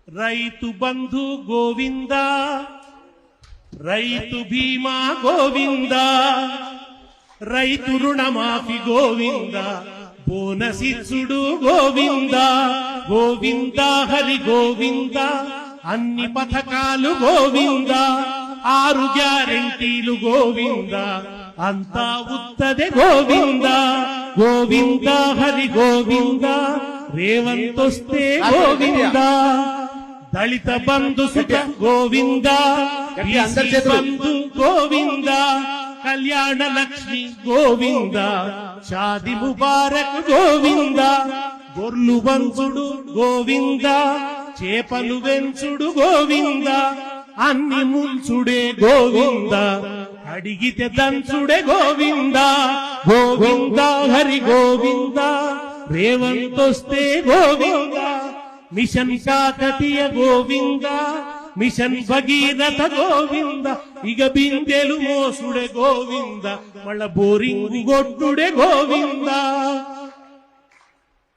రైతు బంధు గోవింద, రైతు బీమా గోవింద, రైతు రుణమాఫీ గోవింద, బోనసిచ్చుడు గోవింద గోవింద హరి గోవింద, అన్ని పథకాలు గోవింద, 6 గ్యారెంటీలు గోవింద, అంతా ఉత్తదే గోవింద గోవింద హరి గోవింద, రేవంతొస్తే గోవింద, దళిత బంధు సుత గోవింద, బంధు గోవింద, కళ్యాణ లక్ష్మి గోవింద, షాది ముబారక్ గోవింద, గొర్లు వంచుడు గోవింద, చేపలు వెంచుడు గోవింద, అన్ని ముంచుడే గోవింద, అడిగితే దంచుడే గోవింద గోవింద హరి గోవింద, రేవంతొస్తే గోవింద, మిషన్ కాకతీయ గోవింద, మిషన్ భగీరథ గోవింద, ఇక బిందెలు మోసుడే గోవింద, మళ్ళ బోరింగ్ గొడ్డుడే Govinda,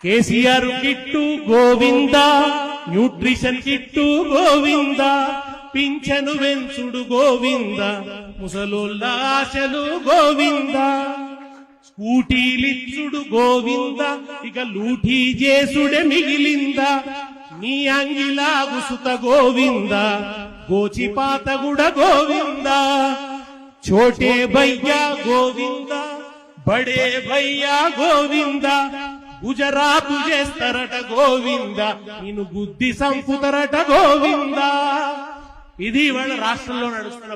KCR kit Govinda, nutrition kit Govinda, పింఛను వెంచుడు గోవింద, ముసలోళ్ళ ఆశలు గోవింద, స్కూటీలిచ్చుడు గోవింద, ఇక లూటీ చేసుడే మిగిలింద, నీ అంగిలాగు సుత గోవింద, గోచిపాతగుడ గోవింద, చోటే భయ్యా గోవింద, బడే భయ్యా గోవింద, గుజరాతు చేస్తారట గోవింద, నిన్ను బుద్ధి సంపుతారట గోవింద. ఇది వాళ్ళ రాష్ట్రంలో నడుస్తున్న